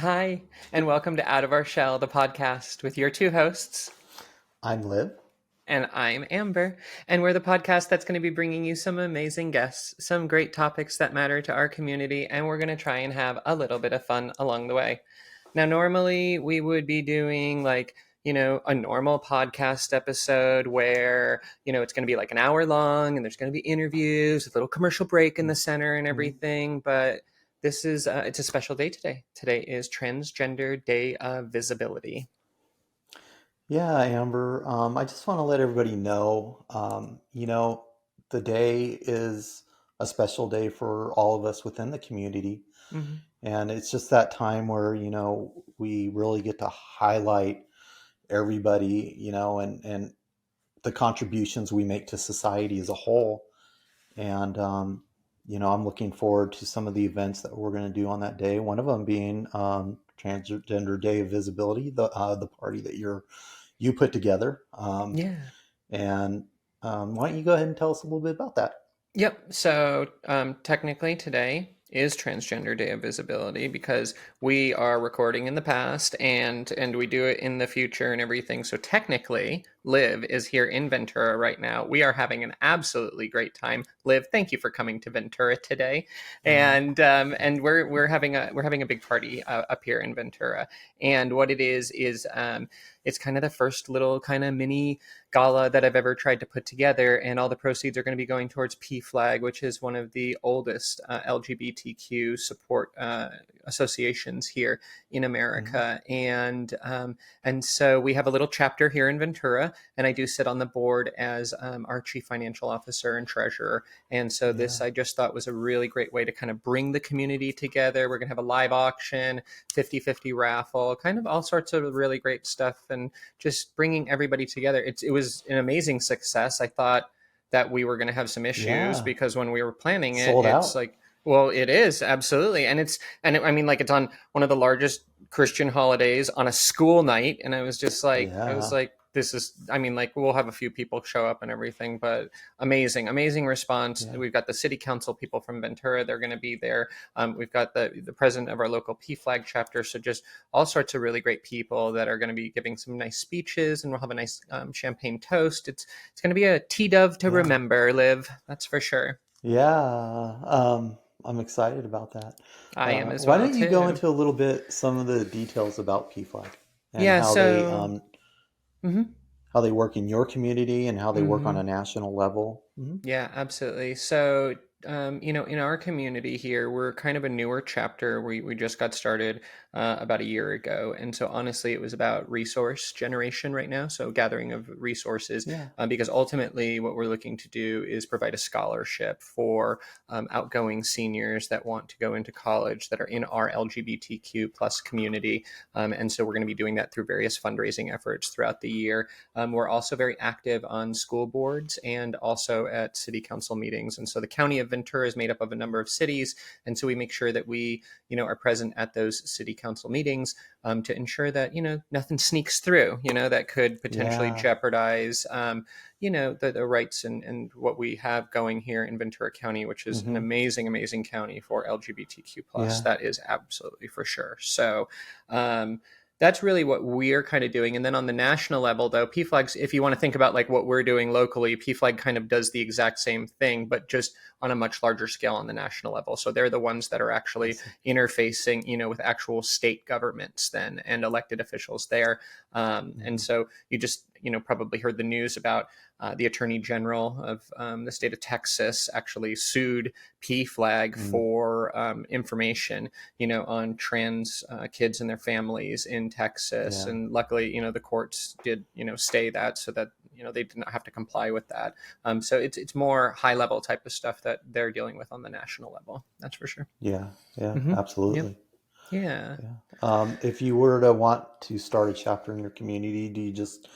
Hi, and welcome to Out of Our Shell, the podcast with your two hosts. I'm Liv. And I'm Amber. And we're the podcast that's going to be bringing you some amazing guests, some great topics that matter to our community, and we're going to try and have a little bit of fun along the way. Now, normally we would be doing a normal podcast episode where, it's going to be like an hour long and there's going to be interviews, a little commercial break in the center and everything. But this is, it's a special day today. Today is Transgender Day of Visibility. Yeah, Amber. I just want to let everybody know, the day is a special day for all of us within the community. Mm-hmm. And it's just that time where, we really get to highlight everybody, and the contributions we make to society as a whole. And, I'm looking forward to some of the events that we're going to do on that day. One of them being Transgender Day of Visibility, the party that you put together. Yeah. And why don't you go ahead and tell us a little bit about that? Yep. So technically today is Transgender Day of Visibility because we are recording in the past and we do it in the future and everything. So technically, Liv is here in Ventura right now. We are having an absolutely great time. Liv, thank you for coming to Ventura today, and we're having a big party up here in Ventura. And what it is it's kind of the first little kind of mini gala that I've ever tried to put together, and all the proceeds are going to be going towards PFLAG, which is one of the oldest LGBTQ support associations here in America. And so we have a little chapter here in Ventura, and I do sit on the board as our chief financial officer and treasurer. And so this I just thought was a really great way to kind of bring the community together. We're going to have a live auction, 50-50 raffle, kind of all sorts of really great stuff, and just bringing everybody together. It was an amazing success. I thought that we were going to have some issues because when we were planning it, Sold it's out. like, well, it is absolutely. And it's on one of the largest Christian holidays on a school night. And I was Yeah. like, we'll have a few people show up and everything, but amazing response. Yeah. We've got the city council people from Ventura. They're going to be there. We've got the president of our local PFLAG chapter. So just all sorts of really great people that are going to be giving some nice speeches, and we'll have a nice champagne toast. It's going to be a TDOV to Yeah. remember, Liv. That's for sure. Yeah. I'm excited about that. I am as Why well don't you go too. into a little bit some of the details about PFLAG and Yeah. So. Mm-hmm. how they work in your community and how they work on Mm-hmm. a national level? Yeah, absolutely. So, in our community here, we're kind of a newer chapter. We just got started about a year ago. And so, honestly, it was about resource generation right now. So, gathering of resources, Yeah. because ultimately, what we're looking to do is provide a scholarship for outgoing seniors that want to go into college that are in our LGBTQ plus community. And so, we're going to be doing that through various fundraising efforts throughout the year. We're also very active on school boards and also at city council meetings. And so the county of Ventura is made up of a number of cities. And so we make sure that we, are present at those city council meetings to ensure that, nothing sneaks through, that could potentially Yeah. jeopardize, the rights and what we have going here in Ventura County, which is an Hmm. amazing county for LGBTQ plus. Yeah. That is absolutely for sure. So, that's really what we're kind of doing. And then on the national level, though, PFLAG, if you want to think about like what we're doing locally, PFLAG kind of does the exact same thing, but just on a much larger scale on the national level. So they're the ones that are I actually see. interfacing, with actual state governments then and elected officials there. And Hmm. so you just, probably heard the news about the Attorney General of the state of Texas actually sued PFLAG Mm. for information, on trans kids and their families in Texas. Yeah. And luckily, the courts did, stay that so that, they did not have to comply with that. So it's more high level type of stuff that they're dealing with on the national level. That's for sure. Yeah. Yeah. Mm-hmm. Yep. Absolutely. Yeah. Yeah. If you were to want to start a chapter in your community, do you just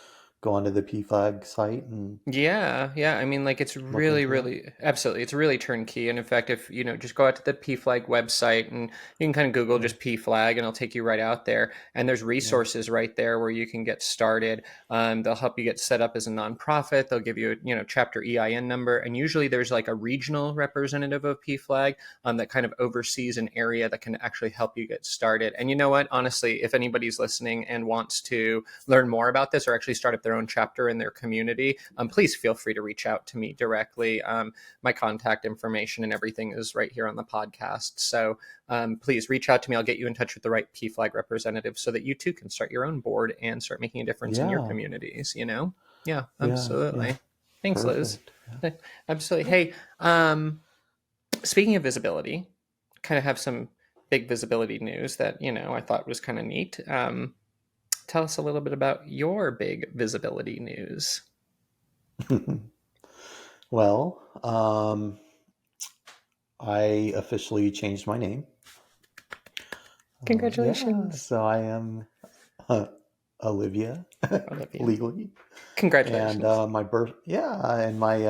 go onto the PFLAG site and Yeah, yeah. I mean, like it's look really, into that. really, absolutely, it's really turnkey. And in fact, if you know, just go out to the PFLAG website and you can kind of Google Yeah, just PFLAG, and it'll take you right out there. And there's yeah, resources right there where you can get started. They'll help you get set up as a nonprofit. They'll give you a chapter EIN number, and usually there's like a regional representative of PFLAG that kind of oversees an area that can actually help you get started. And you know what? Honestly, if anybody's listening and wants to learn more about this or actually start up their own chapter in their community, please feel free to reach out to me directly. My contact information and everything is right here on the podcast. So please reach out to me. I'll get you in touch with the right PFLAG representative so that you too can start your own board and start making a difference in your yeah, communities, you know? Yeah, yeah. absolutely. Thanks, Liz. Perfect. Yeah. Absolutely. Hey, speaking of visibility, kind of have some big visibility news that, I thought was kind of neat. Tell us a little bit about your big visibility news. Well, I officially changed my name. Yeah, Congratulations, so I am uh, Olivia Olivia. legally, and Congratulations. my birth. Yeah, and my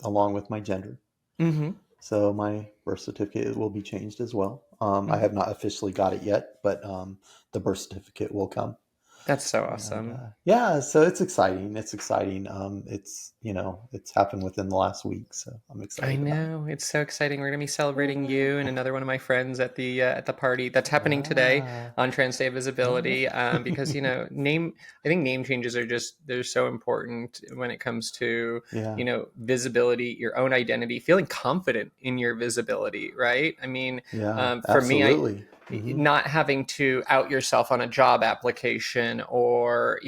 along with my gender. Mm-hmm. So my birth certificate will be changed as well. I Mm-hmm. have not officially got it yet, but the birth certificate will come. That's so And awesome. yeah, so it's exciting. It's exciting. It's it's happened within the last week, so I'm I excited about it. know, it's so exciting. We're gonna be celebrating you and Yeah, another one of my friends at the party that's happening today yeah, on Trans Day Visibility. yeah, Because name, I think name changes are just they're so important when it comes to yeah, visibility, your own identity, feeling confident in your visibility, right? I mean, yeah. for me, I Absolutely. Hmm. not having to out yourself on a job application or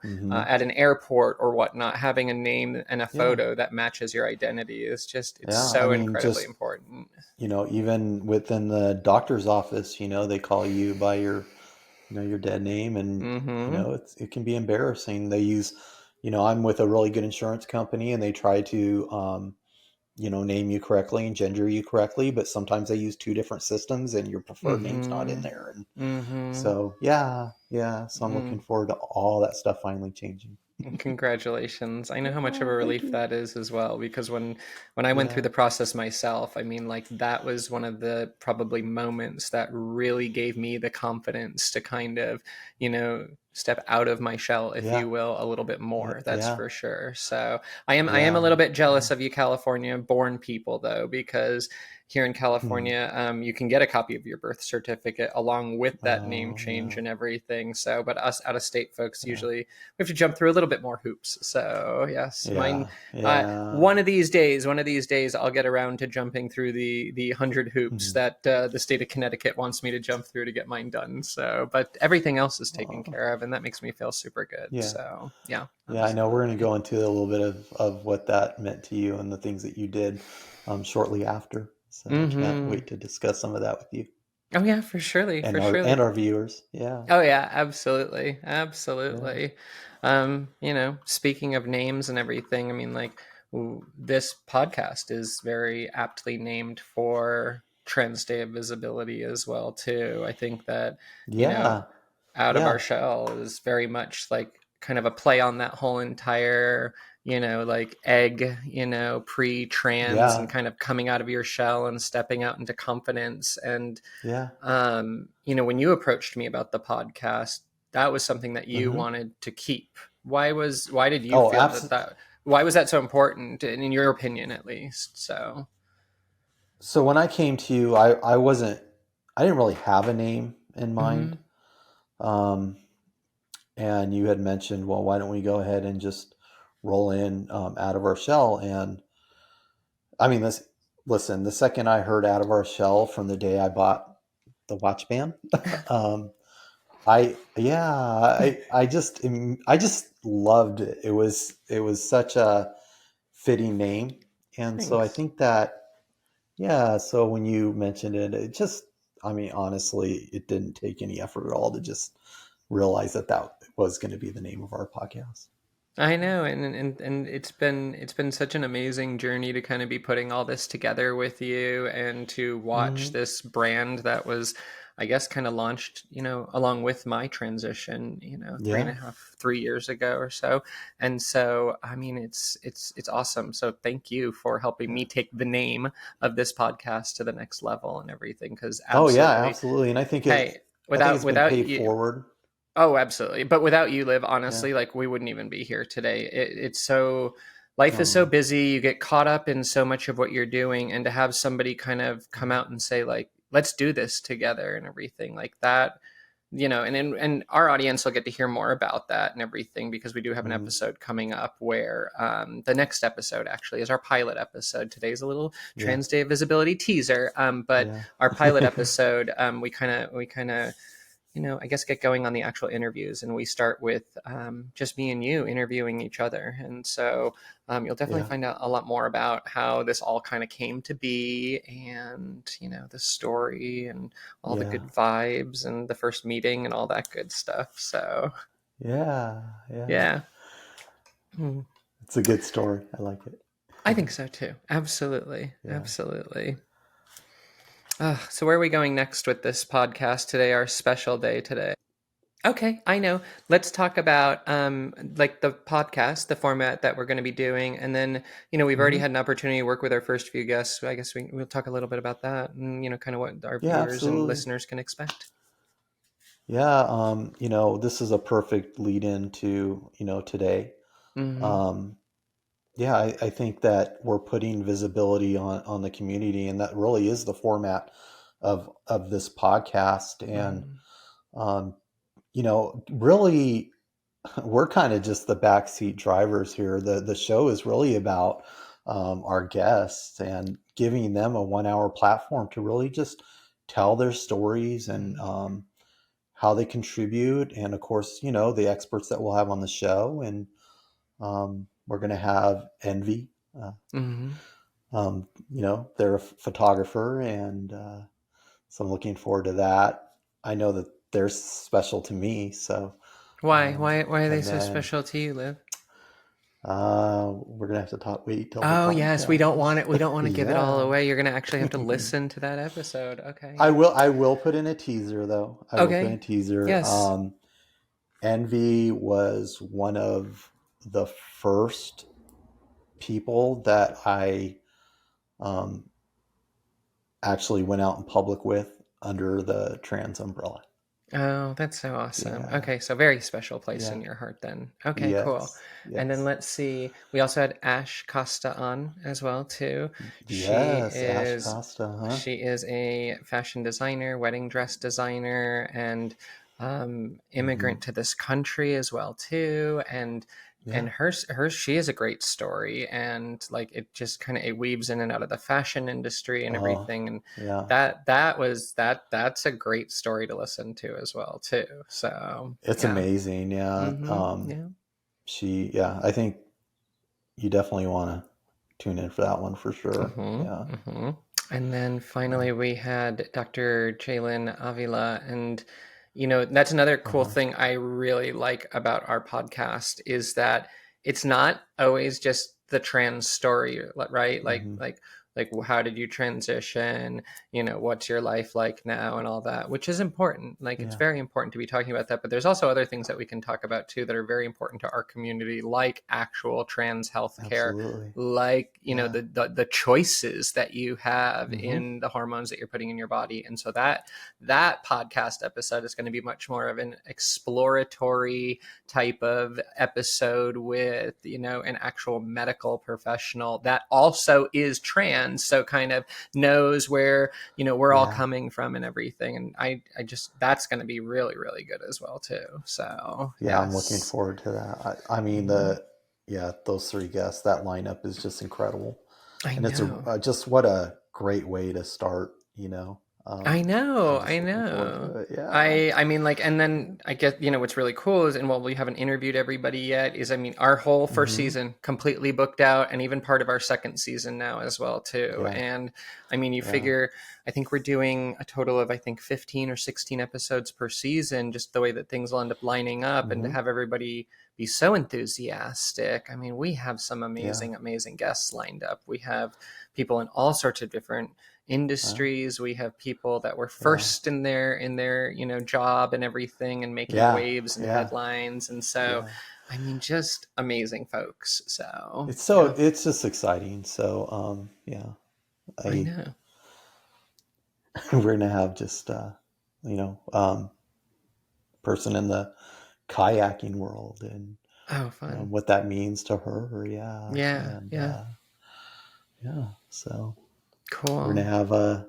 Hmm. at an airport or whatnot, having a name and a Yeah, photo that matches your identity is just it's yeah. I so mean, incredibly just important. even within the doctor's office, they call you by your your dead name, and Mm-hmm. it can be embarrassing. They use, I'm with a really good insurance company, and they try to name you correctly and gender you correctly, but sometimes they use two different systems and your preferred name's not in Mm-hmm. there. And Mm-hmm. so yeah, yeah, so I'm Mm-hmm. looking forward to all that stuff finally changing. Congratulations. I know how much of a Oh, thank relief you. that is as well because when I went through Yeah, the process myself, I mean like that was one of the probably moments that really gave me the confidence to kind of, step out of my shell if yeah, you will a little bit yeah, more. That's yeah, for sure. So, I am a yeah, little bit yeah. jealous of you California born people though because here in Hmm. California, you can get a copy of your birth certificate along with that name Oh change yeah, and everything. So, but us out of state folks yeah, usually we have to jump through a little bit more hoops. So yes, mine. yeah, yeah. One of these days, I'll get around to jumping through the 100 hoops Hmm. that the state of Connecticut wants me to jump through to get mine done. So, but everything else is taken Oh, care of, and that makes me feel super good. yeah. So yeah, Yeah, I know we're going to absolutely. go into a little bit of what that meant to you and the things that you did shortly after. So I can't Mm-hmm. wait to discuss some of that with you Oh yeah, for surely, and for our surely. viewers. Yeah, Oh yeah, absolutely, yeah, absolutely. Speaking of names and everything, I mean, like this podcast is very aptly named for Trans Day of Visibility as well, too. I think that you know, yeah, out of our yeah, shell is very much like kind of a play on that whole entire like egg pre-trans and yeah, kind of coming out of your shell and stepping out into confidence and yeah. when you approached me about the podcast, that was something that you Hmm. wanted to keep. Why did you Oh, feel that absolutely. that why was that so important in your opinion at least? So, So when I came to you, I didn't really have a name in mind. mhm, Um, and you had mentioned, well, why don't we go ahead and just roll in out of our shell? And I mean, this. Listen, the second I heard "Out of Our Shell" from the day I bought the watch band, um, I just loved it. It was such a fitting name, and so I thanks. think that yeah. So when you mentioned it, it just I mean, honestly, it didn't take any effort at all to just realize that that was going to be the name of our podcast. I know, and it's been such an amazing journey to kind of be putting all this together with you and to watch Mm-hmm. this brand that was I guess, kind of launched, along with my transition, three and Yeah. a half, 3 years ago or so. And so, I mean, it's awesome. So thank you for helping Yeah. me take the name of this podcast to the next level and everything. Because Oh yeah, absolutely, absolutely. And hey, I think without it's been without paid you, forward. oh, absolutely. But without you, Liv, Yeah. honestly, like we wouldn't even be here today. It's so life is so Oh, busy. You get caught up in so much of what you're doing, and to have somebody kind of come yeah. out and say like, "Let's do this together" and everything like that. And our audience will get to hear more about that and everything because we do have an Mm, episode coming up where the next episode actually is our pilot episode. Today's a little yeah. Trans Day of Visibility teaser, but Yeah. our pilot episode, we kind of I guess get going on the actual interviews, and we start with just me and you interviewing each other. And so you'll definitely Yeah. find out a lot more about how this all kind of came to be, and the story and all the Yeah. good vibes and the first meeting and all that good stuff. So Yeah. Yeah. yeah. Hmm. It's a good story. I like it. I think so too. Absolutely. Yeah. Absolutely. So where are we going next with this podcast today, our special day today? Okay, I know. Let's talk about like the podcast, the format that we're going to be doing, and then we've already Hmm. had an opportunity to work with our first few guests. So I guess we'll talk a little bit about that, and kind of what our Yeah, viewers and absolutely. listeners can expect. Yeah. This is a perfect lead into, today. Hmm. Um, yeah, I think that we're putting visibility on the community, and that really is the format of this podcast. And Hmm. um, really, we're kind of just the backseat drivers here. The show is really about our guests and giving them a 1 hour platform to really just tell their stories and how they contribute, and of course, the experts that we'll have on the show. And we're going to have Envy. Uh, Hmm. they're a photographer, and so I'm looking forward to that. I know that they're special to me, so Why? Why are they and so then special to you, Liv? we're gonna have to wait till the Oh yes, we don't want podcast. it. We don't want to give it all Yeah. away. You're going to actually have to listen to that episode. Okay. I will put in a teaser though. I will put in a Okay. teaser. Yes. Envy was one of the first people that I um, actually went out in public with under the trans umbrella. Oh, that's so awesome. Yeah. Okay, so very special place in Yeah. your heart then. Okay, cool. Yes. And then Yes. let's see. We also had Ash Costa on as well too. She Yes. Ash is Costa, huh? she is a fashion designer, wedding dress designer, and Hmm. immigrant to this country as well too. And Yeah. her she is a great story, and like it just kind of it weaves in and out of the fashion industry and Oh, everything. And yeah. that's a great story to listen to as well too. So It's yeah. amazing. Yeah. Yeah. Yeah, I think you definitely want to tune in for that one for sure. Yeah. And then Yeah. finally we had Dr. Jalen Avila. And that's another cool Uh-huh. thing I really like about our podcast is that it's not always just the trans story, right? like Hmm. like like how did you transition, what's your life like now and all that, which is important. Like it's Yeah. very important to be talking about that, but there's also other things that we can talk about too that are very important to our community, like actual trans health care, Absolutely. like Yeah. the choices that you have Hmm. in the hormones that you're putting in your body. And so that podcast episode is going to be much more of an exploratory type of episode with an actual medical professional that also is trans, so kind of knows where we're all Yeah. coming from and everything. And I just that's going to be really really good as well too. So Yeah, I'm looking yes. forward to that. I mean, Mhm. yeah, those three guests, that lineup is just incredible. I And it's know. just what a great way to start, I know, I'm I just looking forward know. to it. Yeah. I mean, like, and then I guess what's really cool is, and while we haven't interviewed everybody yet, is I mean our whole first Hmm. season completely booked out, and even part of our second season now as well too. Yeah. And I mean, you Yeah. figure I think we're doing a total of I think 15 or 16 episodes per season, just the way that things will end up lining up, and to Hmm. have everybody be so enthusiastic. I mean, we have some Yeah. amazing guests lined up. We have people in all sorts of different Wow. industries. We have people that were Yeah. first in their job and everything, and making Yeah. waves and Yeah. headlines. And so, Yeah. I mean, just amazing folks. So yeah, It's just exciting. So yeah, I I know. we're gonna have just you know person in the kayaking world and Oh, fun. what that means to her. Yeah, Yeah, and yeah. yeah, so we're Cool. gonna have a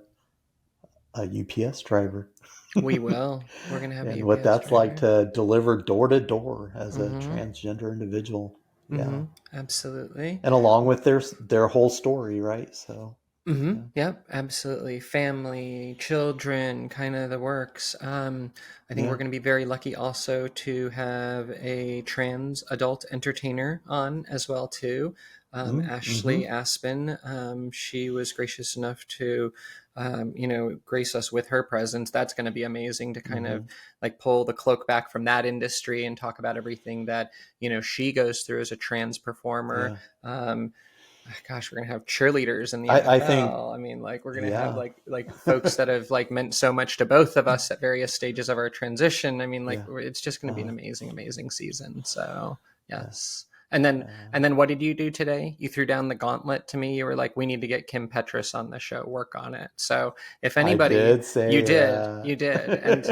UPS driver, We will. We're gonna have a and what UPS that's like driver. to deliver door to door as a Mm-hmm. transgender individual. Yeah, Mm-hmm. Absolutely. and along with their whole story, right? So Mm-hmm. yeah, Yep, absolutely. Family, children, kind of the works. I think we're yeah, going to be very lucky also to have a trans adult entertainer on as well too. mm-hmm, Ashley Aspen. She was gracious enough to, grace us with her presence. That's going to be amazing to kind mm-hmm, of like pull the cloak back from that industry and talk about everything that she goes through as a trans performer. yeah. Gosh, we're gonna have cheerleaders in the I think NFL. I mean, like we're gonna have yeah, like folks that have like meant so much to both of us at various stages of our transition. I mean, like yeah, it's just gonna be an uh, amazing, amazing season. So yeah, yes. And then yeah. and then what did you do today? You threw down the gauntlet to me. You were like, we need to get Kim Petras on the show, work on it. So if I anybody, did you say did, that. you did. And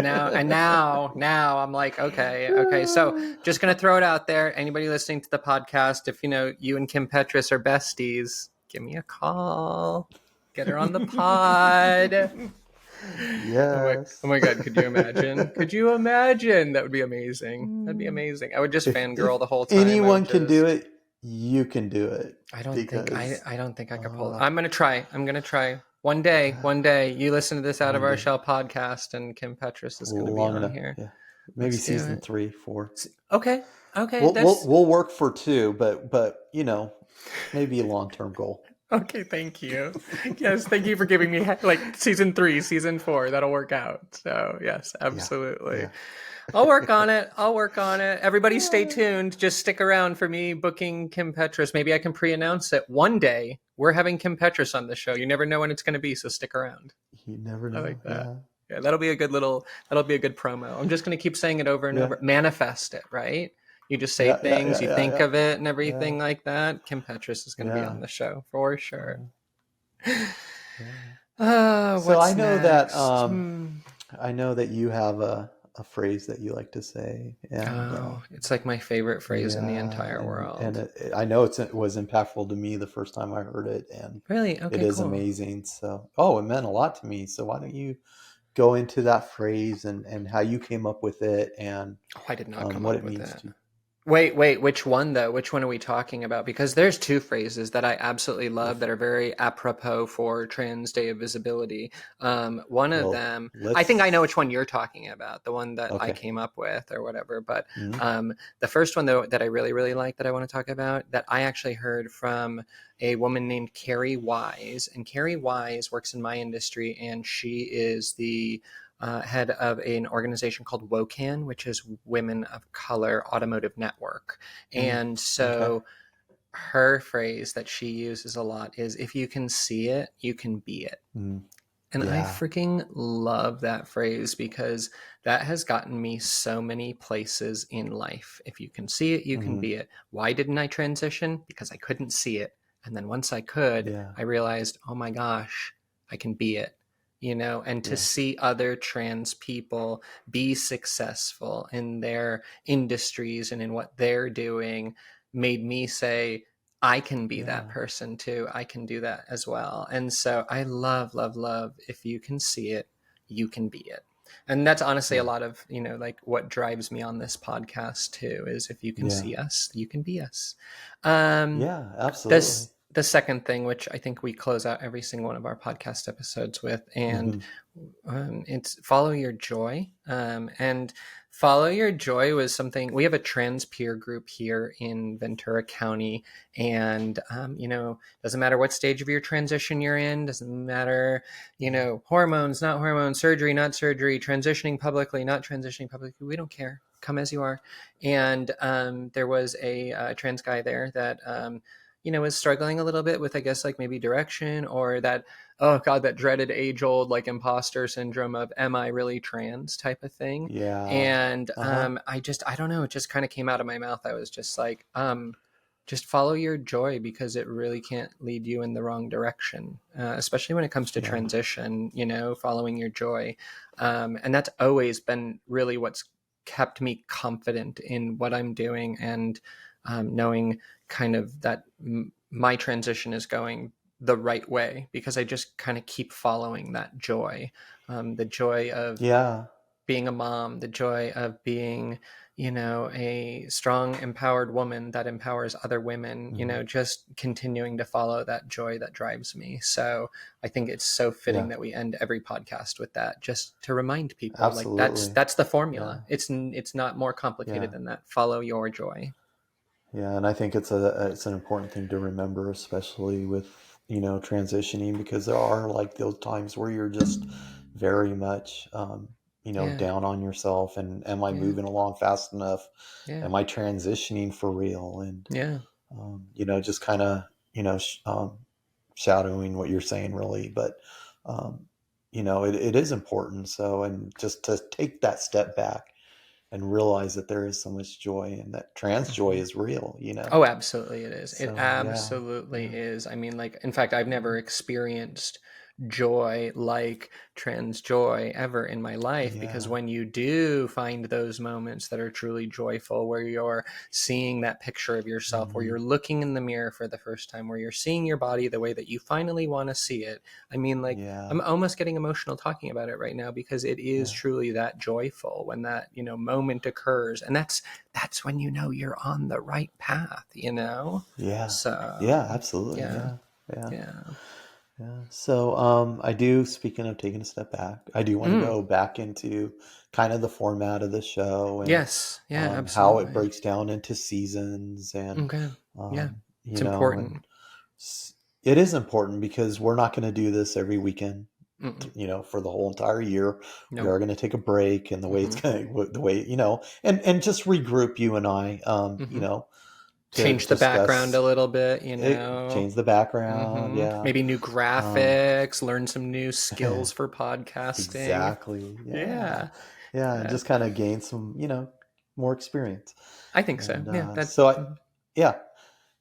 now I'm like, okay, okay. So just gonna throw it out there. Anybody listening to the podcast, if you and Kim Petras are besties, give me a call. Get her on the pod. Oh Yes. my god, could you imagine? Could you imagine? That would be amazing. That'd be amazing. I would just If fangirl the whole time. I would anyone can do just it, you can do it I don't think I because I don't think I could pull it. uh, I'm gonna try. I'm gonna try. One day, you listen to this Out of one Our day, Shell podcast, and Kim Petras is gonna be long on enough. here. Yeah, maybe Let's do season it. 3, 4. Okay. Okay. That's We'll work for 2, but maybe a long term goal. okay. Thank you. Yes. Thank you for giving me like season 3, season 4. That'll work out. So yes, Yeah, absolutely. yeah. I'll work on it. I'll work on it. Everybody stay tuned. Just stick around for me booking Kim Petras. Maybe I can pre-announce it. One day we're having Kim Petras on the show. You never know when it's going to be, so stick around. You never I know. like that. Yeah, Yeah, that'll be a good promo. I'm just going to keep saying it over and yeah, over. Manifest it, right? You just say yeah, yeah, things, yeah, you yeah, think yeah, of it and yeah, everything like that. Kim Petras is going to be yeah. on the show for sure. Yeah. Yeah. So What's next? Hmm. I know that you have a phrase that you like to say, and Oh, it's like my favorite phrase in the yeah, entire and world. I know it was impactful to me the first time I heard it, and Really? it Okay, is cool. amazing. So, oh, it meant a lot to me. So why don't you go into that phrase and how you came up with it and Oh, I did not come what up it with means it. to you? Wait, which one though? Which one are we talking about? Because there's two phrases that I absolutely love If that are very apropos for Trans Day of Visibility. One of well, them, I think I know which let's one you're talking about, the one that I okay. came up with or whatever. But Mhm. the first one though that I really, really like that I want to talk about that I actually heard from a woman named Carrie Wise, and Carrie Wise works in my industry, and she is the head of an organization called WOCAN, which is Women of Color Automotive Network. Mm. And Okay. so her phrase that she uses a lot is if you can see it, you can be it. Mm. And I Yeah. freaking love that phrase because that has gotten me so many places in life. If you can see it, you can Hmm. be it. Why didn't I transition? Because I couldn't see it. And then once I could, Yeah. I realized, oh my gosh, I can be it. And to Yeah. see other trans people be successful in their industries and in what they're doing made me say, I can be that Yeah. person too. I can do that as well. And so I love, love, love. If you can see it, you can be it. And that's honestly a Yeah. lot of, like what drives me on this podcast too, is if you can Yeah. see us, you can be us. Um, Yeah. Absolutely. the second thing, which I think we close out every single one of our podcast episodes with, and Hmm. it's follow your joy. And follow your joy was something we have a trans peer group here in Ventura County, and doesn't matter what stage of your transition you're in, doesn't matter, Yeah. hormones, not hormones, surgery, not surgery, transitioning publicly, not transitioning publicly. We don't care. Come as you are. And there was a trans guy there that is struggling a little bit with, I guess, like maybe direction, or that, oh God, that dreaded age old like imposter syndrome of, am I really trans type of thing. Yeah. And Uh-huh. I don't know, it just kind of came out of my mouth. I was just like, just follow your joy, because it really can't lead you in the wrong direction, especially when it comes to Yeah. transition, following your joy. And that's always been really what's kept me confident in what I'm doing, and knowing kind of that my transition is going the right way, because I just kind of keep following that joy, the joy of Yeah. being a mom, the joy of being, a strong, empowered woman that empowers other women, Mhm. just continuing to follow that joy that drives me. So I think it's so fitting Yeah. that we end every podcast with that, just to remind people, like, that's Absolutely. that's the Yeah. formula. It's not more complicated Yeah. than that. Follow your joy. Yeah, and I think it's an important thing to remember, especially with, transitioning, because there are like those times where you're just very much, Yeah, down on yourself, and am I yeah, moving along fast enough? yeah, Am I transitioning for real? And, yeah. just kind of, shadowing what you're saying, really. But, um, it is important. So, and just to take that step back and realize that there is so much joy, and that trans joy Mhm. is real. Oh, absolutely it is. It So yeah, absolutely yeah, is. I mean, like, in fact, I've never experienced joy like trans joy ever in my life, because yeah, when you do find those moments that are truly joyful, where you're seeing that picture of yourself, where hmm, you're looking in the mirror for the first time, where you're seeing your body the way that you finally want to see it. I mean, like, yeah, I'm almost getting emotional talking about it right now, because it is yeah, truly that joyful when that, moment occurs. And that's when you're on the right path. yeah, yeah, So, absolutely, yeah, yeah, yeah, yeah. yeah. So I do. Speaking of taking a step back, I do want to Mm, go back into kind of the format of the show, and yes, yeah, how it absolutely. breaks down into seasons, and Okay, yeah, um, it's and important. it is important because we're not going to do this every weekend, Mm-mm. for the whole entire year. We Nope. are going to take a break, and the way it's Mm-hmm. going to, the way, and just regroup you and I, Mm-hmm. to Change the background discuss a little bit, it, change the background. Mm-hmm. Yeah. Maybe new Um, graphics, learn some new skills for podcasting. exactly. Yeah. Yeah, Yeah. And yeah. just kind of gain some, more experience. I think so. And, Yeah, that. so Mm-hmm. yeah.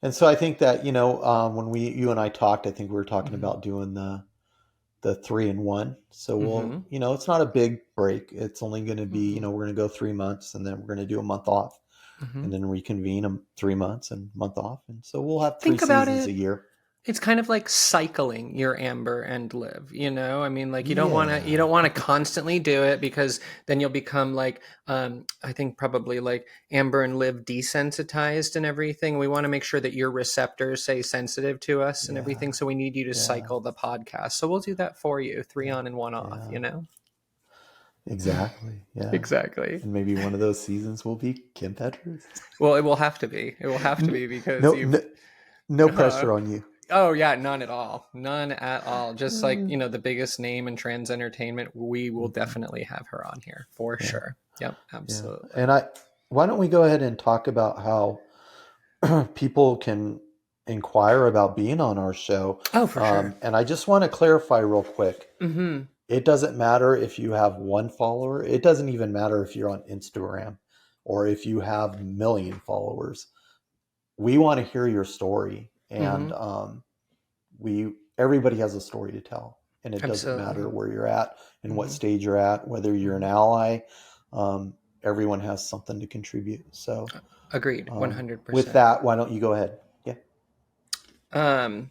And so I think that, when you and I talked, I think we were talking Mm-hmm. about doing the 3-in-1. So we'll, Mm-hmm. it's not a big break. It's only going to be, Mm-hmm. we're going to go 3 months, and then we're going to do a month off, Mm-hmm. and then reconvene 3 months and month off. And so we'll have three Think about seasons a it. year. It's kind of like cycling your Amber and Liv. I mean, like, you Yeah. don't want to constantly do it, because then you'll become like, I think probably like Amber and Liv desensitized and everything. We want to make sure that your receptors stay sensitive to us and everything. Yeah. So we need you to Yeah. cycle the podcast. So we'll do that for you, 3 Yeah. on and 1 off, Yeah. you know? Exactly. Yeah. Exactly. And maybe one of those seasons will be Kim Petras. Well, it will have to be. It will have to be, because No, you've, no, no uh, pressure on you. oh yeah, none at all. None at all. Just like, the biggest name in trans entertainment, we will Mhm. definitely have her on here for Yeah. sure. Yep, Yeah. absolutely. And why don't we go ahead and talk about how people can inquire about being on our show? Oh, for sure. And I just want to clarify real quick. Mhm. It doesn't matter if you have one follower. It doesn't even matter if you're on Instagram or if you have a million followers. We want to hear your story, and Mhm. we everybody has a story to tell, and it doesn't matter Absolutely. where you're at and what Mhm. stage you're at, whether you're an Mhm. ally. Um, Everyone has something to contribute. So Agreed, with 100%. that, why don't you go ahead? Yeah. Um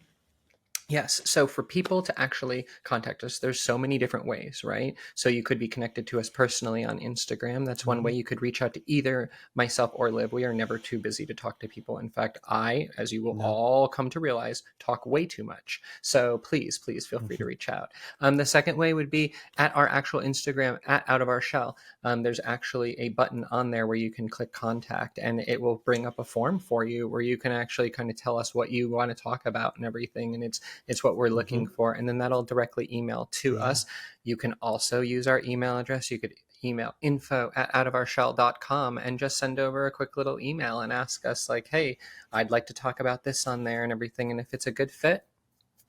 Yes. So for people to actually contact us, there's so many different ways, right? So you could be connected to us personally on Instagram. That's one way. Hmm. You could reach out to either myself or Liv. We are never too busy to talk to people. In fact, I, as you will No. all come to realize, talk way too much. So please feel free to reach out. The second way would be at our actual Instagram, at Out of Our Shell. There's actually a button on there where you can click contact, and it will bring up a form for you where you can actually kind of tell us what you want to talk about and everything. And it's what we're Hmm. looking for, and then that'll directly email to Yeah. us. You can also use our email address. You could email info@outofourshell.com and just send over a quick little email and ask us like, hey, I'd like to talk about this on there and everything. And if it's a good fit,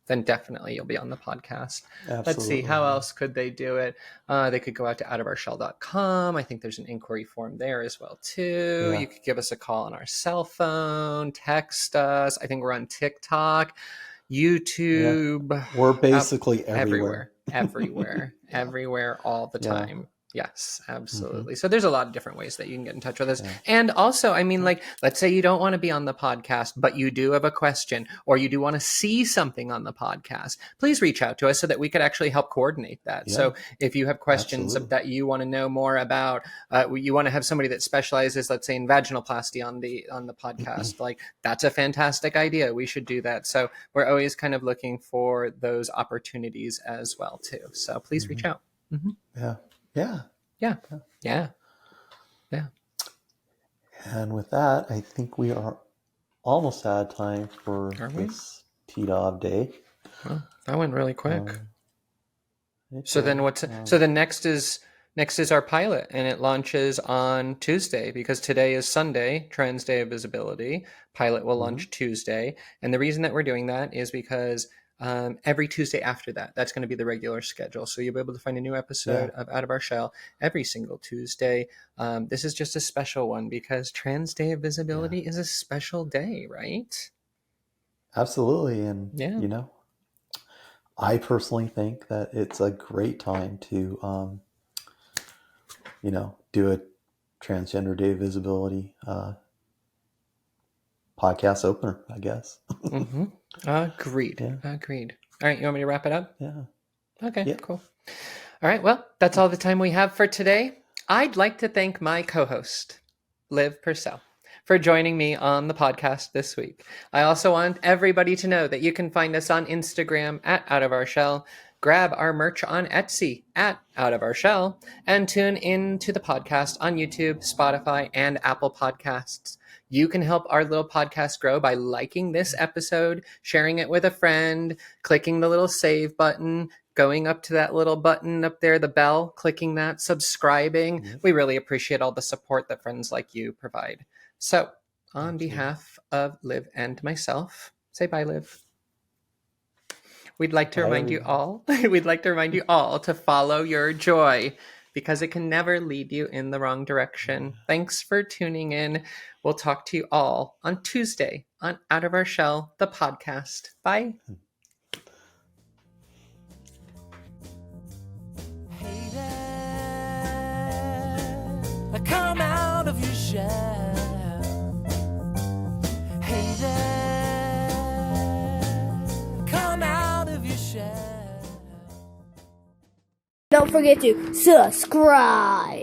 then definitely you'll be on the podcast. Absolutely. Let's see, how else could they do it? They could go out to outofourshell.com. I think there's an inquiry form there as well, too. Yeah. You could give us a call on our cell phone, text us. I think we're on TikTok, YouTube. Yeah. We're basically everywhere. Everywhere, all the Yeah. time. Yes, absolutely. So there's a lot of different ways that you can get in touch with us. Yeah. And also, I mean, like, let's say you don't want to be on the podcast, but you do have a question or you do want to see something on the podcast, please reach out to us so that we could actually help coordinate that. Yeah. So if you have questions Absolutely. that you want to know more about, you want to have somebody that specializes, let's say, in vaginoplasty on the podcast, like, that's a fantastic idea. We should do that. So we're always kind of looking for those opportunities as well, too. So please reach out. Yeah. Yeah. Yeah. Yeah. Yeah. And with that, I think we are almost out of time for this TDOV day. Well, that went really quick. So then so the next is our pilot, and it launches on Tuesday because today is Sunday, Trans Day of Visibility. Pilot will launch Tuesday. And the reason that we're doing that is because every Tuesday after that, that's going to be the regular schedule. So you'll be able to find a new episode of Out of Our Shell every single Tuesday. This is just a special one because Trans Day of Visibility is a special day, right? Absolutely. And, you know, I personally think that it's a great time to, you know, do a Transgender Day of Visibility podcast opener, I guess. Agreed. Agreed. All right. You want me to wrap it up? Yeah. Okay, cool. All right. Well, that's all the time we have for today. I'd like to thank my co-host, Liv Purcell, for joining me on the podcast this week. I also want everybody to know that you can find us on Instagram at Out of Our Shell, grab our merch on Etsy at Out of Our Shell, and tune in to the podcast on YouTube, Spotify, and Apple Podcasts. You can help our little podcast grow by liking this episode, sharing it with a friend, clicking the little save button, going up to that little button up there, the bell, clicking that, subscribing. We really appreciate all the support that friends like you provide. So on behalf of Liv and myself, say bye, Liv. We'd like to remind you all to follow your joy because it can never lead you in the wrong direction. Thanks for tuning in. We'll talk to you all on Tuesday on Out of Our Shell, the podcast. Bye. Hey there, come out of your shell. Hey there, come out of your shell. Don't forget to subscribe.